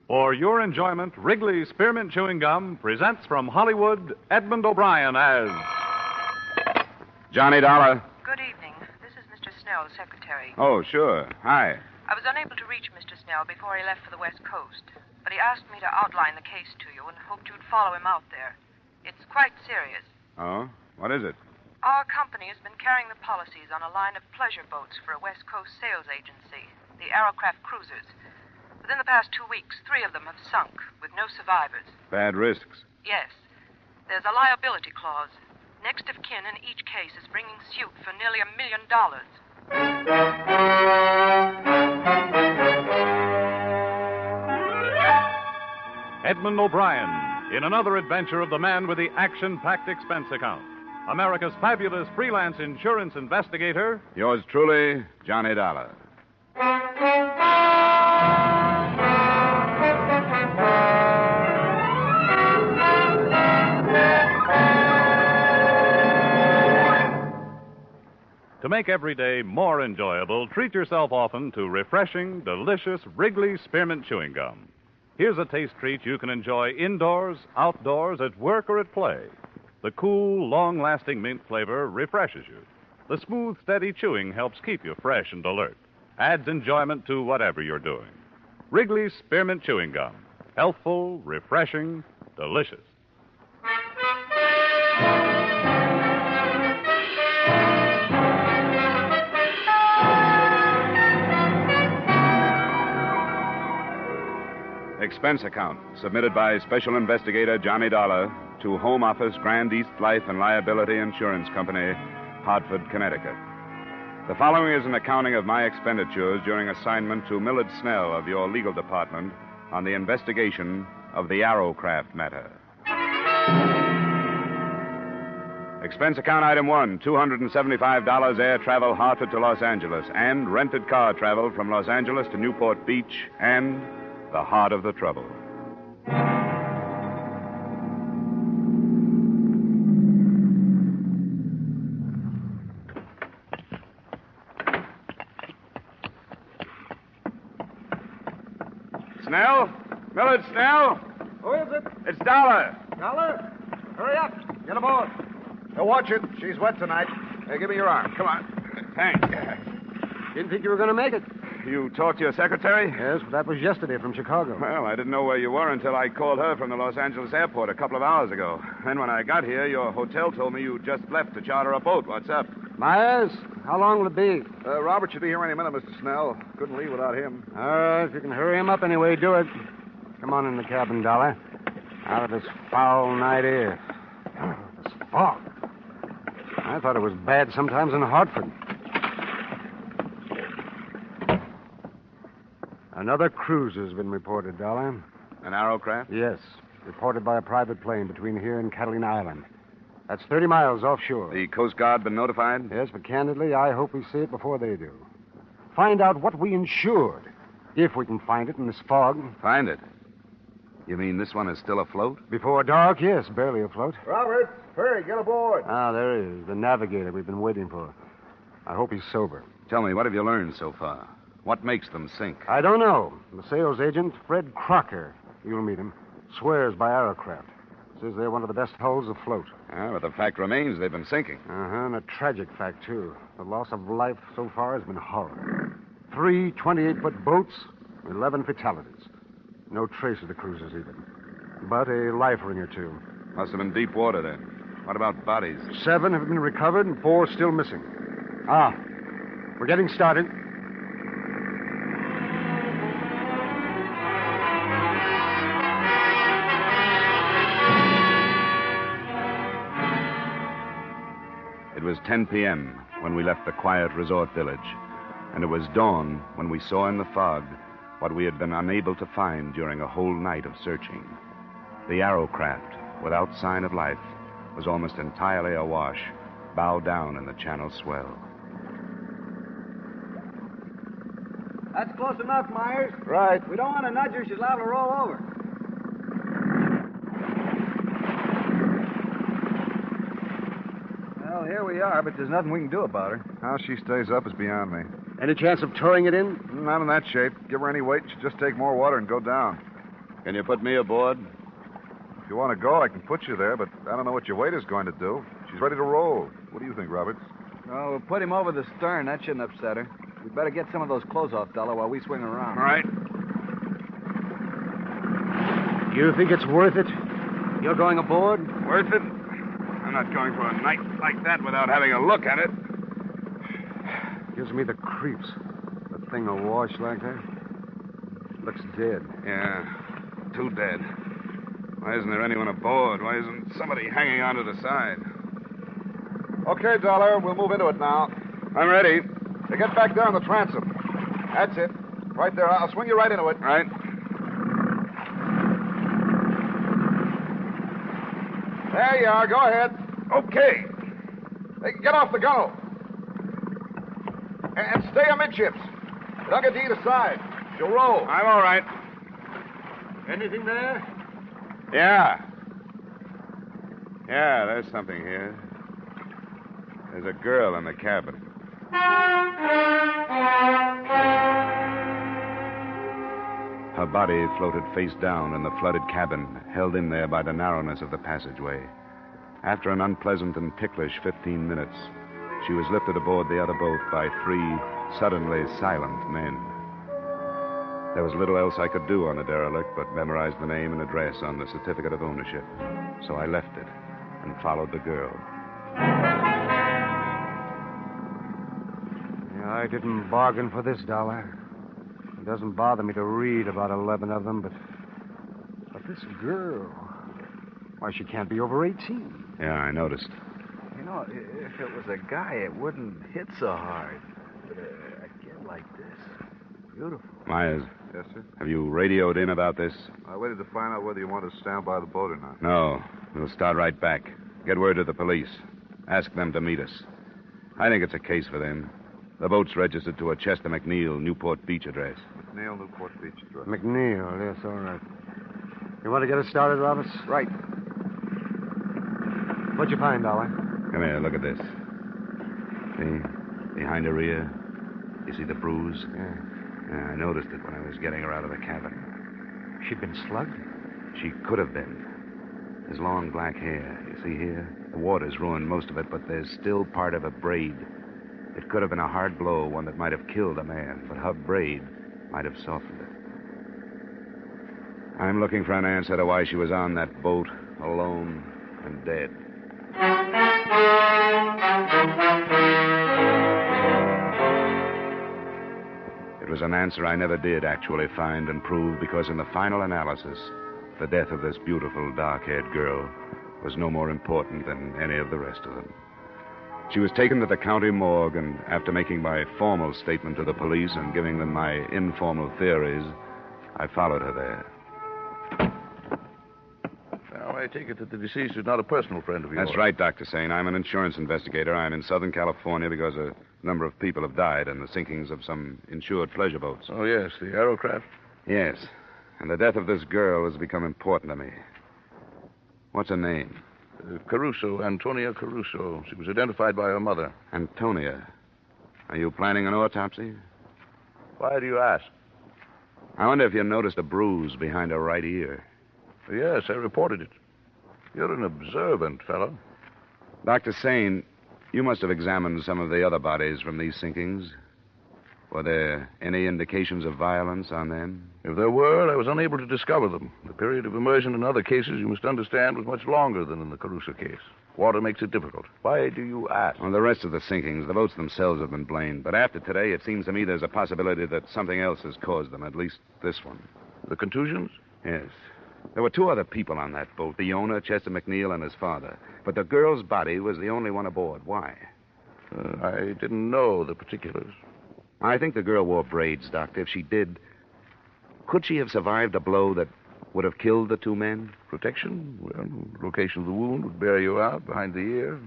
For your enjoyment, Wrigley's Spearmint Chewing Gum presents from Hollywood Edmund O'Brien as Johnny Dollar. Good evening. This is Mr. Snell, secretary. Oh, sure. Hi. I was unable to reach Mr. Snell before he left for the West Coast, but he asked me to outline the case to you and hoped you'd follow him out there. It's quite serious. Oh? What is it? Our company has been carrying the policies on a line of pleasure boats for a West Coast sales agency, the Arrowcraft cruisers. Within the past 2 weeks, 3 of them have sunk, with no survivors. Bad risks. Yes. There's a liability clause. Next of kin in each case is bringing suit for nearly $1 million. Edmund O'Brien in another adventure of the man with the action-packed expense account. America's fabulous freelance insurance investigator. Yours truly, Johnny Dollar. To make every day more enjoyable, treat yourself often to refreshing, delicious Wrigley's Spearmint Chewing Gum. Here's a taste treat you can enjoy indoors, outdoors, at work, or at play. The cool, long-lasting mint flavor refreshes you. The smooth, steady chewing helps keep you fresh and alert. Adds enjoyment to whatever you're doing. Wrigley's Spearmint Chewing Gum. Healthful, refreshing, delicious. Expense account submitted by Special Investigator Johnny Dollar to Home Office, Grand East Life and Liability Insurance Company, Hartford, Connecticut. The following is an accounting of my expenditures during assignment to Millard Snell of your legal department on the investigation of the Arrowcraft matter. Expense account item 1, $275 air travel Hartford to Los Angeles and rented car travel from Los Angeles to Newport Beach and the heart of the trouble. Snell? Millard Snell? Who is it? It's Dollar. Dollar? Hurry up. Get aboard. Watch it. She's wet tonight. Hey, give me your arm. Come on. Thanks. Didn't think you were going to make it. You talked to your secretary? Yes, but that was yesterday from Chicago. Well, I didn't know where you were until I called her from the Los Angeles airport a couple of hours ago. Then when I got here, your hotel told me you just left to charter a boat. What's up? Myers, how long will it be? Robert should be here any minute, Mr. Snell. Couldn't leave without him. All right, if you can hurry him up anyway, do it. Come on in the cabin, Dollar. Out of this foul night air. Oh, this fog. I thought it was bad sometimes in Hartford. Another cruise has been reported, Dollar. An Arrowcraft? Yes. Reported by a private plane between here and Catalina Island. That's 30 miles offshore. The Coast Guard been notified? Yes, but candidly, I hope we see it before they do. Find out what we insured. If we can find it in this fog. Find it? You mean this one is still afloat? Before dark, yes, barely afloat. Robert, hurry, get aboard. Ah, there he is, the navigator we've been waiting for. I hope he's sober. Tell me, what have you learned so far? What makes them sink? I don't know. The sales agent, Fred Crocker, you'll meet him, swears by Arrowcraft. Says they're one of the best hulls afloat. Ah, but the fact remains they've been sinking. Uh-huh, and a tragic fact, too. The loss of life so far has been horrible. 3 28-foot boats, 11 fatalities. No trace of the cruisers, even. But a life ring or two. Must have been deep water, then. What about bodies? 7 have been recovered and 4 still missing. Ah, we're getting started. It was 10 p.m. when we left the quiet resort village, and it was dawn when we saw in the fog what we had been unable to find during a whole night of searching. The Arrowcraft, without sign of life, was almost entirely awash, bow down in the channel swell. That's close enough, Myers. Right. We don't want to nudge her. She's liable to roll over. Well, here we are, but there's nothing we can do about her. How she stays up is beyond me. Any chance of towing it in? Not in that shape. Give her any weight, she'll just take more water and go down. Can you put me aboard? If you want to go, I can put you there, but I don't know what your waiter's going to do. She's ready to roll. What do you think, Roberts? Oh, we'll put him over the stern. That shouldn't upset her. We'd better get some of those clothes off, Dollar, while we swing around. All right. You think it's worth it? You're going aboard? Worth it? I'm not going for a night like that without having a look at it. Gives me the creeps. That thing awash like that. Looks dead. Yeah, too dead. Why isn't there anyone aboard? Why isn't somebody hanging onto the side? Okay, Dollar, we'll move into it now. I'm ready. Hey, get back there on the transom. That's it. Right there. I'll swing you right into it. Right. There you are. Go ahead. Okay. Hey, get off the gunwale. And stay amidships. Don't get to either side. She'll roll. I'm all right. Anything there? Yeah. Yeah, there's something here. There's a girl in the cabin. Her body floated face down in the flooded cabin, held in there by the narrowness of the passageway. After an unpleasant and ticklish 15 minutes, she was lifted aboard the other boat by 3 suddenly silent men. There was little else I could do on the derelict but memorize the name and address on the certificate of ownership. So I left it and followed the girl. Yeah, I didn't bargain for this, Dollar. It doesn't bother me to read about 11 of them, but this girl, why, she can't be over 18. Yeah, I noticed. You know, if it was a guy, it wouldn't hit so hard. But a kid like this, beautiful. Myers, Yes, sir? have you radioed in about this? I waited to find out whether you want to stand by the boat or not. No. We'll start right back. Get word to the police. Ask them to meet us. I think it's a case for them. The boat's registered to a Chester McNeil Newport Beach address. McNeil, Newport Beach address. McNeil, yes, all right. You want to get us started, Roberts? Right. What'd you find, Dollar? Come here, look at this. See? Behind her ear. You see the bruise? Yeah. Yeah, I noticed it when I was getting her out of the cabin. She'd been slugged? She could have been. There's long black hair. You see here? The water's ruined most of it, but there's still part of a braid. It could have been a hard blow, one that might have killed a man, but her braid might have softened it. I'm looking for an answer to why she was on that boat, alone and dead. It was an answer I never did actually find and prove, because in the final analysis, the death of this beautiful, dark-haired girl was no more important than any of the rest of them. She was taken to the county morgue, and after making my formal statement to the police and giving them my informal theories, I followed her there. Now, I take it that the deceased is not a personal friend of yours. That's right, Dr. Sane. I'm an insurance investigator. I'm in Southern California because a number of people have died in the sinkings of some insured pleasure boats. Oh, yes, the Arrowcraft. Yes, and the death of this girl has become important to me. What's her name? Caruso, Antonia Caruso. She was identified by her mother. Antonia. Are you planning an autopsy? Why do you ask? I wonder if you noticed a bruise behind her right ear. Yes, I reported it. You're an observant fellow. Dr. Sane, you must have examined some of the other bodies from these sinkings. Were there any indications of violence on them? If there were, I was unable to discover them. The period of immersion in other cases, you must understand, was much longer than in the Caruso case. Water makes it difficult. Why do you ask? On the rest of the sinkings, the boats themselves have been blamed. But after today, it seems to me there's a possibility that something else has caused them, at least this one. The contusions? Yes. There were 2 other people on that boat, the owner, Chester McNeil, and his father. But the girl's body was the only one aboard. Why? I didn't know the particulars. I think the girl wore braids, Doctor. If she did, could she have survived a blow that would have killed the 2 men? Protection? Well, location of the wound would bear you out behind the ear.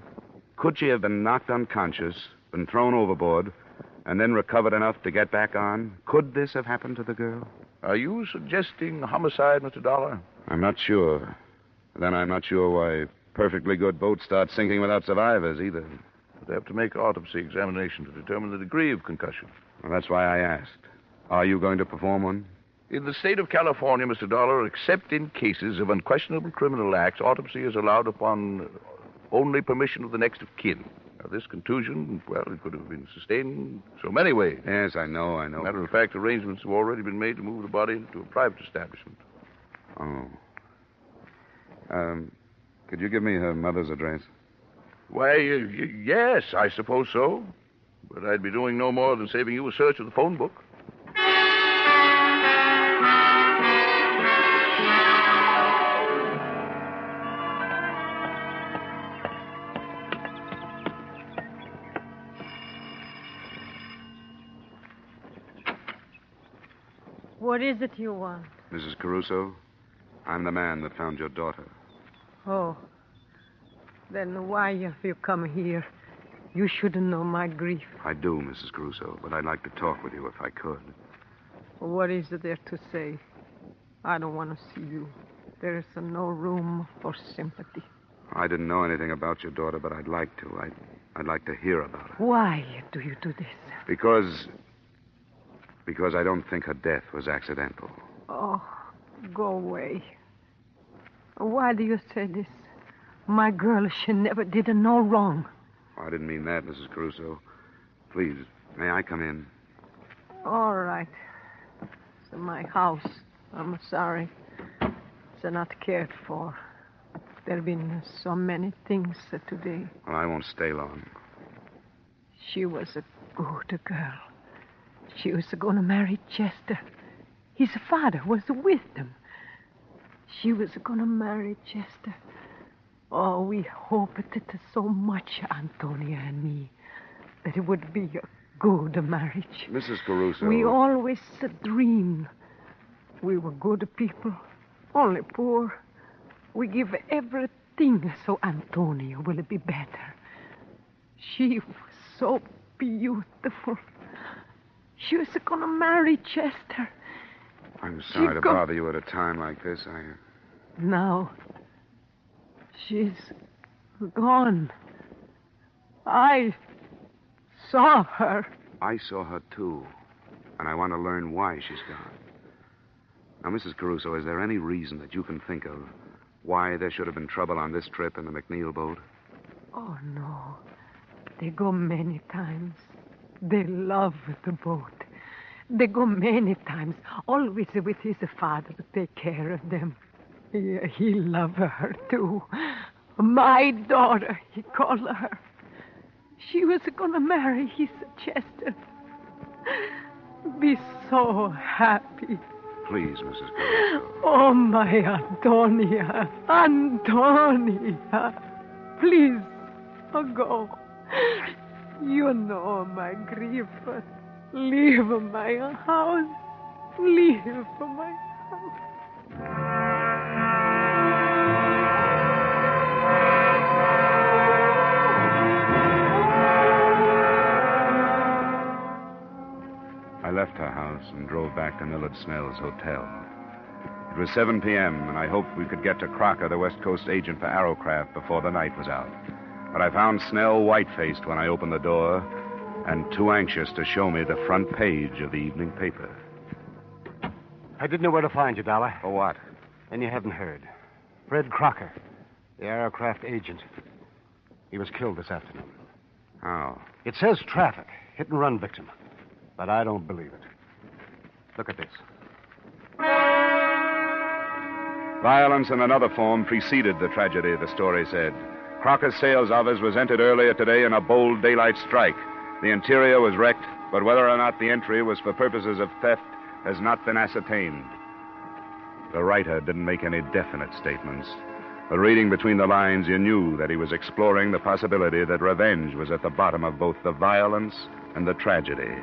Could she have been knocked unconscious, been thrown overboard, and then recovered enough to get back on? Could this have happened to the girl? Are you suggesting homicide, Mr. Dollar? I'm not sure. Then I'm not sure why perfectly good boats start sinking without survivors, either. They have to make autopsy examination to determine the degree of concussion. Well, that's why I asked. Are you going to perform one? In the state of California, Mr. Dollar, except in cases of unquestionable criminal acts, autopsy is allowed upon only permission of the next of kin. Now, this contusion, well, it could have been sustained so many ways. Yes, I know. Matter of fact, arrangements have already been made to move the body to a private establishment. Oh. Could you give me her mother's address? Why, yes, I suppose so. But I'd be doing no more than saving you a search of the phone book. What is it you want? Mrs. Caruso, I'm the man that found your daughter. Oh. Then why have you come here? You shouldn't know my grief. I do, Mrs. Caruso, but I'd like to talk with you if I could. What is there to say? I don't want to see you. There is no room for sympathy. I didn't know anything about your daughter, but I'd like to. I'd like to hear about her. Why do you do this? Because I don't think her death was accidental. Oh, go away. Why do you say this? My girl, she never did no wrong. I didn't mean that, Mrs. Caruso. Please, may I come in? All right. It's my house. I'm sorry. It's not cared for. There have been so many things today. Well, I won't stay long. She was a good girl. She was going to marry Chester. His father was with them. She was going to marry Chester. Oh, we hoped it so much, Antonia and me, that it would be a good marriage. Mrs. Caruso. We always dreamed. We were good people, only poor. We give everything so Antonia will be better. She was so beautiful. She was going to marry Chester. I'm sorry to bother you at a time like this. Now, she's gone. I saw her. I saw her, too. And I want to learn why she's gone. Now, Mrs. Caruso, is there any reason that you can think of why there should have been trouble on this trip in the McNeil boat? Oh, no. They go many times. They love the boat. They go many times, always with his father to take care of them. He loved her, too. My daughter, he called her. She was going to marry his Chester. Be so happy. Please, Mrs. Caruso. Oh, my Antonia. Antonia. Please, go. You know my grief. Leave my house. Leave my house. I left her house and drove back to Millard Snell's hotel. It was 7 p.m., and I hoped we could get to Crocker, the West Coast agent for Arrowcraft, before the night was out. But I found Snell white-faced when I opened the door and too anxious to show me the front page of the evening paper. I didn't know where to find you, Dollar. For what? And you haven't heard. Fred Crocker, the Arrowcraft agent. He was killed this afternoon. How? It says traffic, hit-and-run victim. But I don't believe it. Look at this. Violence in another form preceded the tragedy, the story said. Crocker's sales office was entered earlier today in a bold daylight strike. The interior was wrecked, but whether or not the entry was for purposes of theft has not been ascertained. The writer didn't make any definite statements, but reading between the lines, you knew that he was exploring the possibility that revenge was at the bottom of both the violence and the tragedy,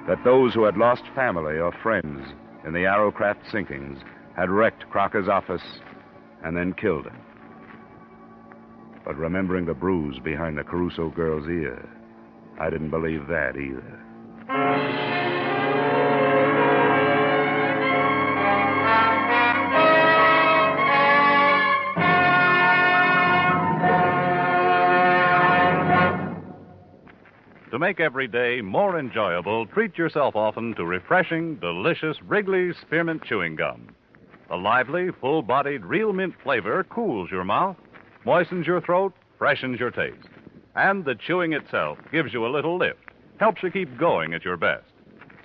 that those who had lost family or friends in the Arrowcraft sinkings had wrecked Crocker's office and then killed him. But remembering the bruise behind the Caruso girl's ear, I didn't believe that either. To make every day more enjoyable, treat yourself often to refreshing, delicious Wrigley's Spearmint Chewing Gum. The lively, full-bodied real mint flavor cools your mouth, moistens your throat, freshens your taste. And the chewing itself gives you a little lift, helps you keep going at your best.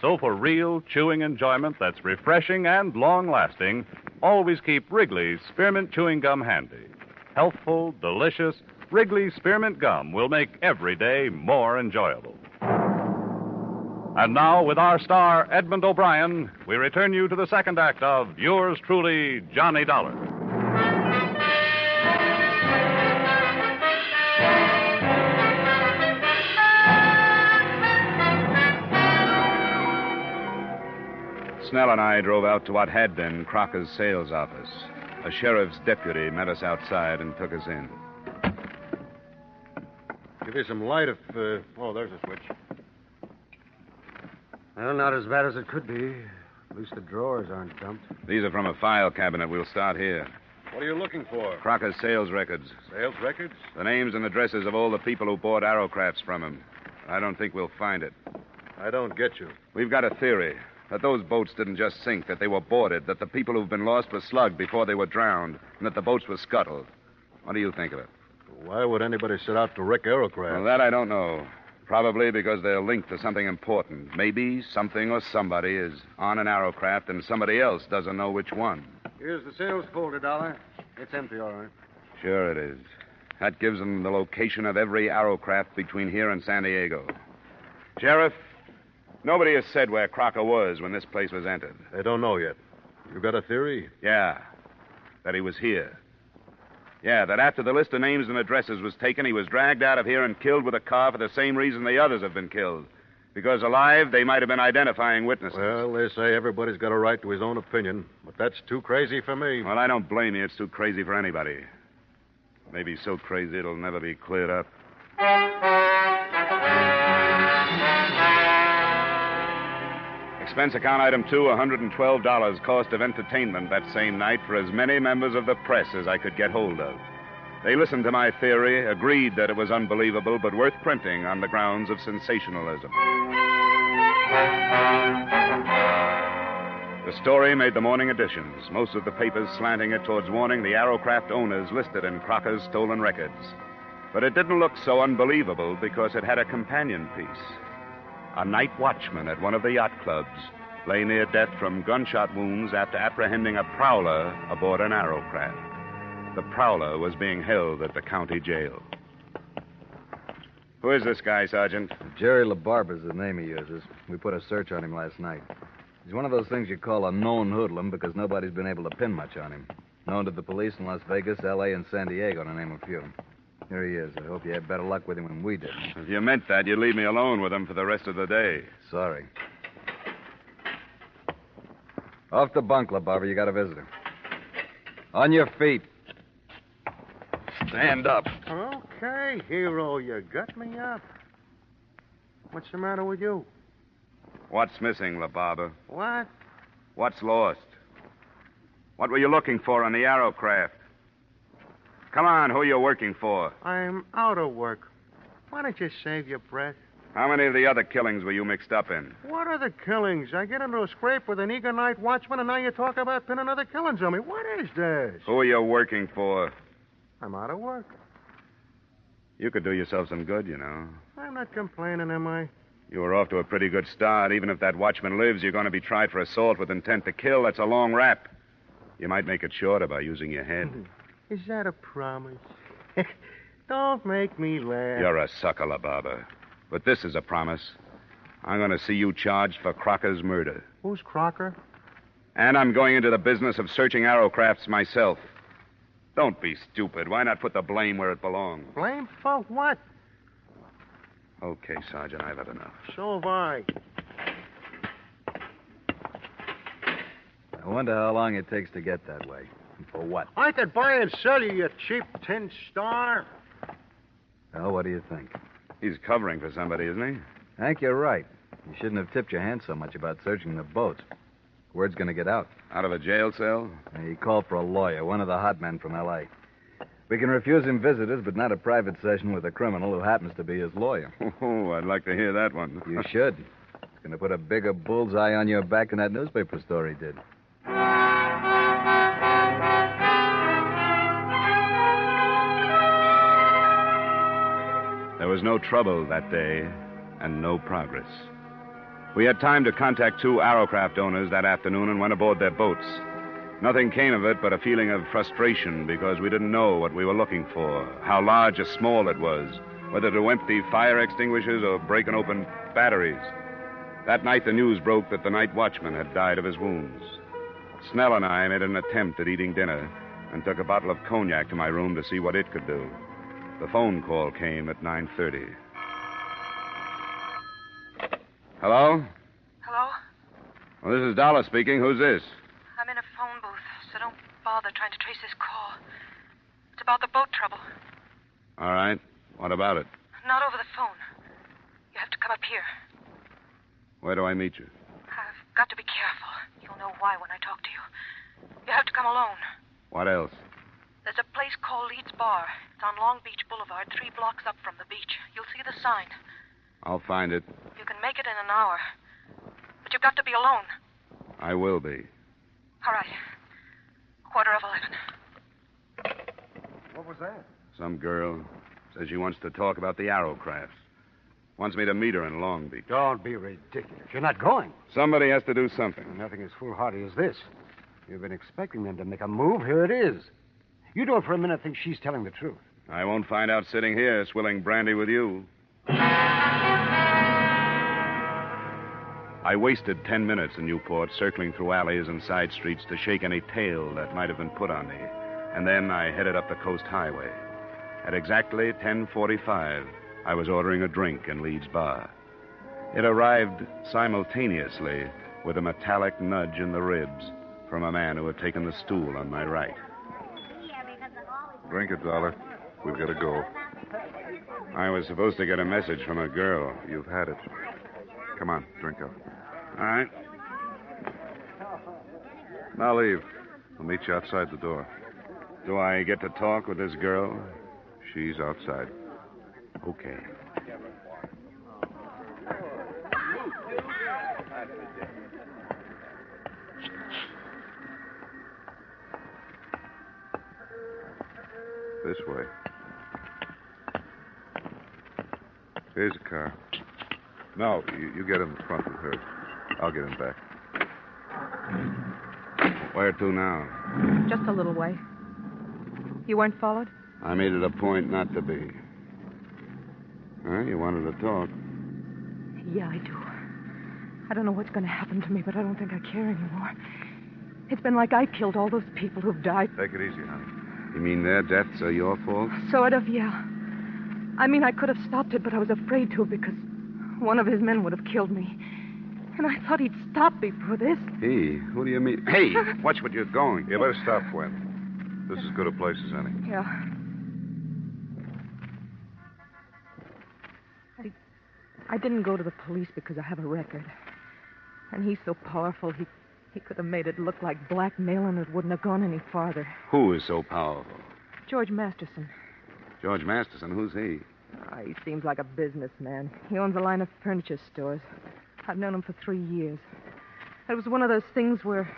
So for real chewing enjoyment that's refreshing and long-lasting, always keep Wrigley's Spearmint Chewing Gum handy. Healthful, delicious, Wrigley's Spearmint Gum will make every day more enjoyable. And now, with our star, Edmund O'Brien, we return you to the second act of Yours Truly, Johnny Dollar. Snell and I drove out to what had been Crocker's sales office. A sheriff's deputy met us outside and took us in. Give you some light if... Oh, there's a switch. Well, not as bad as it could be. At least the drawers aren't dumped. These are from a file cabinet. We'll start here. What are you looking for? Crocker's sales records. Sales records? The names and addresses of all the people who bought Arrowcrafts from him. I don't think we'll find it. I don't get you. We've got a theory that those boats didn't just sink, that they were boarded, that the people who've been lost were slugged before they were drowned, and that the boats were scuttled. What do you think of it? Why would anybody set out to wreck Arrowcraft? Well, that I don't know. Probably because they're linked to something important. Maybe something or somebody is on an Arrowcraft and somebody else doesn't know which one. Here's the sales folder, Dollar. It's empty, all right. Sure it is. That gives them the location of every Arrowcraft between here and San Diego. Sheriff, nobody has said where Crocker was when this place was entered. They don't know yet. You got a theory? Yeah, that he was here. Yeah, that after the list of names and addresses was taken, he was dragged out of here and killed with a car for the same reason the others have been killed. Because alive, they might have been identifying witnesses. Well, they say everybody's got a right to his own opinion, but that's too crazy for me. Well, I don't blame you. It's too crazy for anybody. Maybe so crazy it'll never be cleared up. Expense account item 2, $112 cost of entertainment that same night for as many members of the press as I could get hold of. They listened to my theory, agreed that it was unbelievable, but worth printing on the grounds of sensationalism. The story made the morning editions, most of the papers slanting it towards warning the Arrowcraft owners listed in Crocker's stolen records. But it didn't look so unbelievable because it had a companion piece. A night watchman at one of the yacht clubs lay near death from gunshot wounds after apprehending a prowler aboard an Arrowcraft. The prowler was being held at the county jail. Who is this guy, Sergeant? Jerry LaBarber's the name he uses. We put a search on him last night. He's one of those things you call a known hoodlum because nobody's been able to pin much on him. Known to the police in Las Vegas, L.A., and San Diego, to name a few. Here he is. I hope you had better luck with him than we did. If you meant that, you'd leave me alone with him for the rest of the day. Sorry. Off the bunk, LaBarber. You got a visitor. On your feet. Stand up. Okay, hero, you got me up. What's the matter with you? What's missing, LaBarber? What? What's lost? What were you looking for on the Arrowcraft? Come on, who are you working for? I'm out of work. Why don't you save your breath? How many of the other killings were you mixed up in? What other killings? I get into a scrape with an eager night watchman, and now you talk about pinning other killings on me. What is this? Who are you working for? I'm out of work. You could do yourself some good, you know. I'm not complaining, am I? You were off to a pretty good start. Even if that watchman lives, you're going to be tried for assault with intent to kill. That's a long rap. You might make it shorter by using your head. Is that a promise? Don't make me laugh. You're a sucker, LaBarber. But this is a promise. I'm going to see you charged for Crocker's murder. Who's Crocker? And I'm going into the business of searching Arrowcrafts myself. Don't be stupid. Why not put the blame where it belongs? Blame for what? Okay, Sergeant, I've had enough. So have I. I wonder how long it takes to get that way. And for what? I could buy and sell you, you cheap tin star. Well, what do you think? He's covering for somebody, isn't he? Hank, you're right. You shouldn't have tipped your hand so much about searching the boats. Word's going to get out. Out of a jail cell? He called for a lawyer, one of the hot men from L.A. We can refuse him visitors, but not a private session with a criminal who happens to be his lawyer. Oh, I'd like to hear that one. You should. It's going to put a bigger bullseye on your back than that newspaper story did. There was no trouble that day and no progress. We had time to contact 2 Arrowcraft owners that afternoon and went aboard their boats. Nothing came of it but a feeling of frustration because we didn't know what we were looking for, how large or small it was, whether to empty fire extinguishers or break and open batteries. That night, the news broke that the night watchman had died of his wounds. Snell and I made an attempt at eating dinner and took a bottle of cognac to my room to see what it could do. The phone call came at 9:30. Hello? Hello? Well, this is Dollar speaking. Who's this? I'm in a phone booth, so don't bother trying to trace this call. It's about the boat trouble. All right. What about it? Not over the phone. You have to come up here. Where do I meet you? I've got to be careful. You'll know why when I talk to you. You have to come alone. What else? There's a place called Leeds Bar. It's on Long Beach Boulevard, 3 blocks up from the beach. You'll see the sign. I'll find it. You can make it in an hour. But you've got to be alone. I will be. All right. 11:15. What was that? Some girl says she wants to talk about the Arrowcrafts. Wants me to meet her in Long Beach. Don't be ridiculous. You're not going. Somebody has to do something. Nothing as foolhardy as this. You've been expecting them to make a move. Here it is. You don't for a minute think she's telling the truth. I won't find out sitting here swilling brandy with you. I wasted 10 minutes in Newport circling through alleys and side streets to shake any tail that might have been put on me. And then I headed up the coast highway. At exactly 10:45, I was ordering a drink in Leeds Bar. It arrived simultaneously with a metallic nudge in the ribs from a man who had taken the stool on my right. Drink it, Dollar. We've got to go. I was supposed to get a message from a girl. You've had it. Come on, drink up. All right. Now leave. We'll meet you outside the door. Do I get to talk with this girl? She's outside. Okay. This way. Here's a car. No, you get in the front with her. I'll get in back. Where to now? Just a little way. You weren't followed? I made it a point not to be. Huh? You wanted to talk. Yeah, I do. I don't know what's going to happen to me, but I don't think I care anymore. It's been like I killed all those people who've died. Take it easy, honey. You mean their deaths are your fault? Sort of, yeah. I mean, I could have stopped it, but I was afraid to because one of his men would have killed me. And I thought he'd stop me for this. He? Who do you mean? Hey, watch what you're going. You better stop, Gwen. This is as good a place as any. Yeah. I didn't go to the police because I have a record. And he's so powerful, he could have made it look like blackmail and it wouldn't have gone any farther. Who is so powerful? George Masterson. George Masterson. Who's he? He seems like a businessman. He owns a line of furniture stores. I've known him for 3 years. It was one of those things where,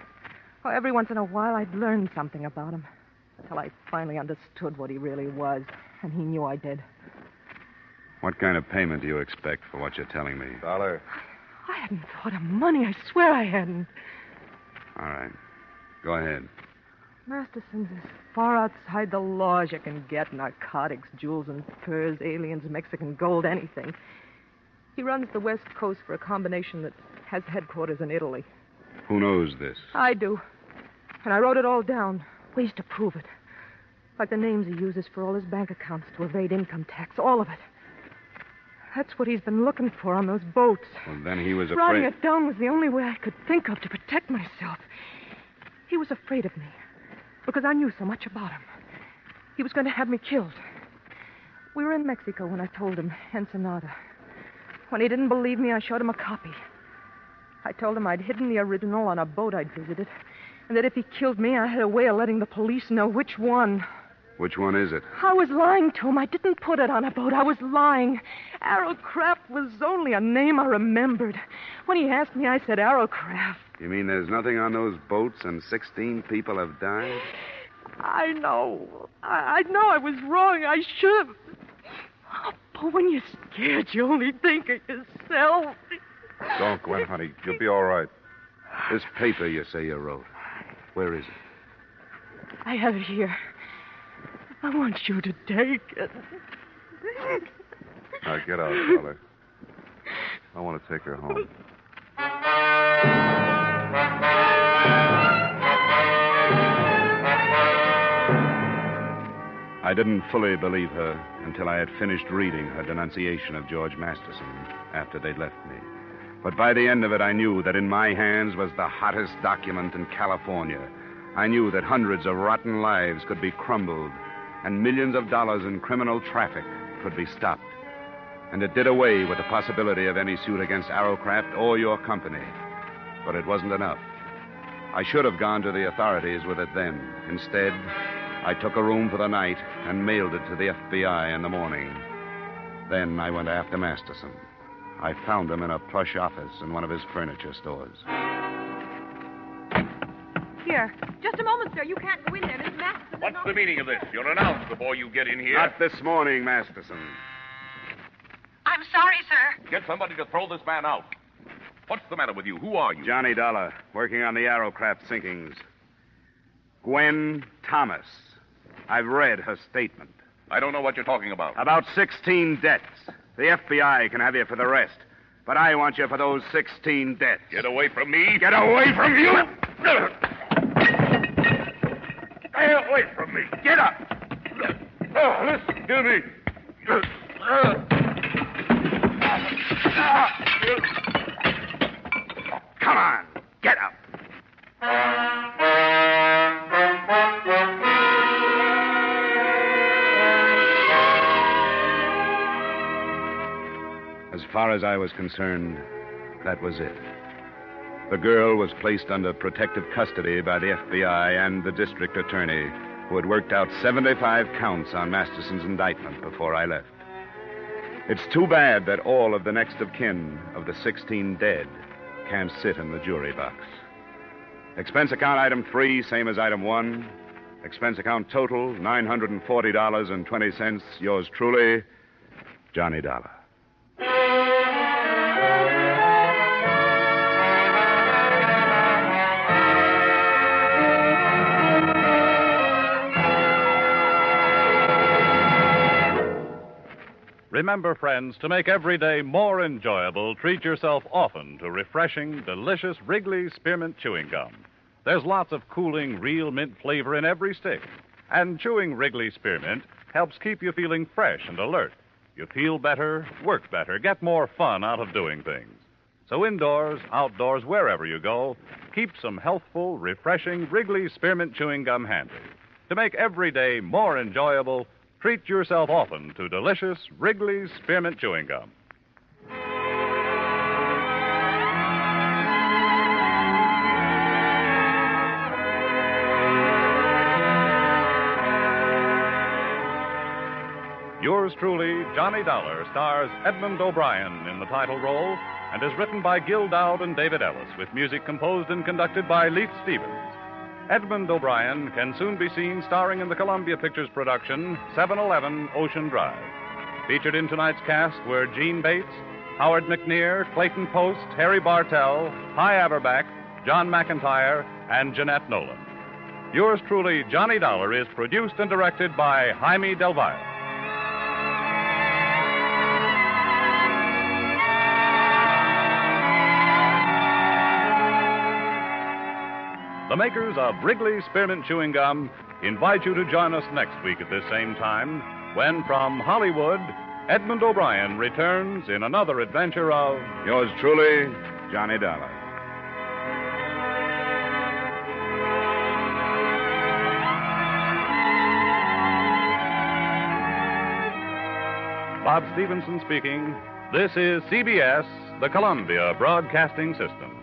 every once in a while I'd learn something about him. Until I finally understood what he really was. And he knew I did. What kind of payment do you expect for what you're telling me? Dollar. I hadn't thought of money. I swear I hadn't. All right. Go ahead. Masterson's as far outside the law as you can get. Narcotics, jewels and furs, aliens, Mexican gold, anything. He runs the West Coast for a combination that has headquarters in Italy. Who knows this? I do. And I wrote it all down. Ways to prove it. Like the names he uses for all his bank accounts to evade income tax. All of it. That's what he's been looking for on those boats. Well, then he was Writing afraid. it down was the only way I could think of to protect myself. He was afraid of me because I knew so much about him. He was going to have me killed. We were in Mexico when I told him, Ensenada. When he didn't believe me, I showed him a copy. I told him I'd hidden the original on a boat I'd visited, and that if he killed me, I had a way of letting the police know which one. Which one is it? I was lying to him. I didn't put it on a boat. I was lying. Arrowcraft was only a name I remembered. When he asked me, I said Arrowcraft. You mean there's nothing on those boats and 16 people have died? I know. I know I was wrong. I should have. Oh, but when you're scared, you only think of yourself. Don't, Gwen, honey. You'll be all right. This paper you say you wrote, where is it? I have it here. I want you to take it. Now, get out, Dollar. I want to take her home. I didn't fully believe her until I had finished reading her denunciation of George Masterson after they'd left me. But by the end of it, I knew that in my hands was the hottest document in California. I knew that hundreds of rotten lives could be crumbled and millions of dollars in criminal traffic could be stopped. And it did away with the possibility of any suit against Arrowcraft or your company. But it wasn't enough. I should have gone to the authorities with it then. Instead, I took a room for the night and mailed it to the FBI in the morning. Then I went after Masterson. I found him in a plush office in one of his furniture stores. Here. Just a moment, sir. You can't go in there. Miss Masterson. What's the meaning of this? You're announced before you get in here. Not this morning, Masterson. I'm sorry, sir. Get somebody to throw this man out. What's the matter with you? Who are you? Johnny Dollar, working on the Arrowcraft sinkings. Gwen Thomas. I've read her statement. I don't know what you're talking about. About 16 deaths. The FBI can have you for the rest. But I want you for those 16 deaths. Get away from me. Get away from you! Stay away from me. Get up! Listen to me. Come on, get up. As far as I was concerned, that was it. The girl was placed under protective custody by the FBI and the district attorney, who had worked out 75 counts on Masterson's indictment before I left. It's too bad that all of the next of kin of the 16 dead can't sit in the jury box. Expense account item 3, same as item 1. Expense account total, $940.20. Yours truly, Johnny Dollar. Remember, friends, to make every day more enjoyable, treat yourself often to refreshing, delicious Wrigley's Spearmint Chewing Gum. There's lots of cooling, real mint flavor in every stick. And chewing Wrigley Spearmint helps keep you feeling fresh and alert. You feel better, work better, get more fun out of doing things. So indoors, outdoors, wherever you go, keep some healthful, refreshing Wrigley Spearmint Chewing Gum handy. To make every day more enjoyable, treat yourself often to delicious Wrigley's Spearmint Chewing Gum. Yours truly, Johnny Dollar, stars Edmund O'Brien in the title role and is written by Gil Dowd and David Ellis, with music composed and conducted by Leith Stevens. Edmund O'Brien can soon be seen starring in the Columbia Pictures production 711 Ocean Drive. Featured in tonight's cast were Gene Bates, Howard McNear, Clayton Post, Harry Bartell, Hy Averback, John McIntyre, and Jeanette Nolan. Yours truly, Johnny Dollar, is produced and directed by Jaime Del Valle. The makers of Wrigley Spearmint Chewing Gum invite you to join us next week at this same time when, from Hollywood, Edmund O'Brien returns in another adventure of Yours truly, Johnny Dollar. Bob Stevenson speaking. This is CBS, the Columbia Broadcasting System.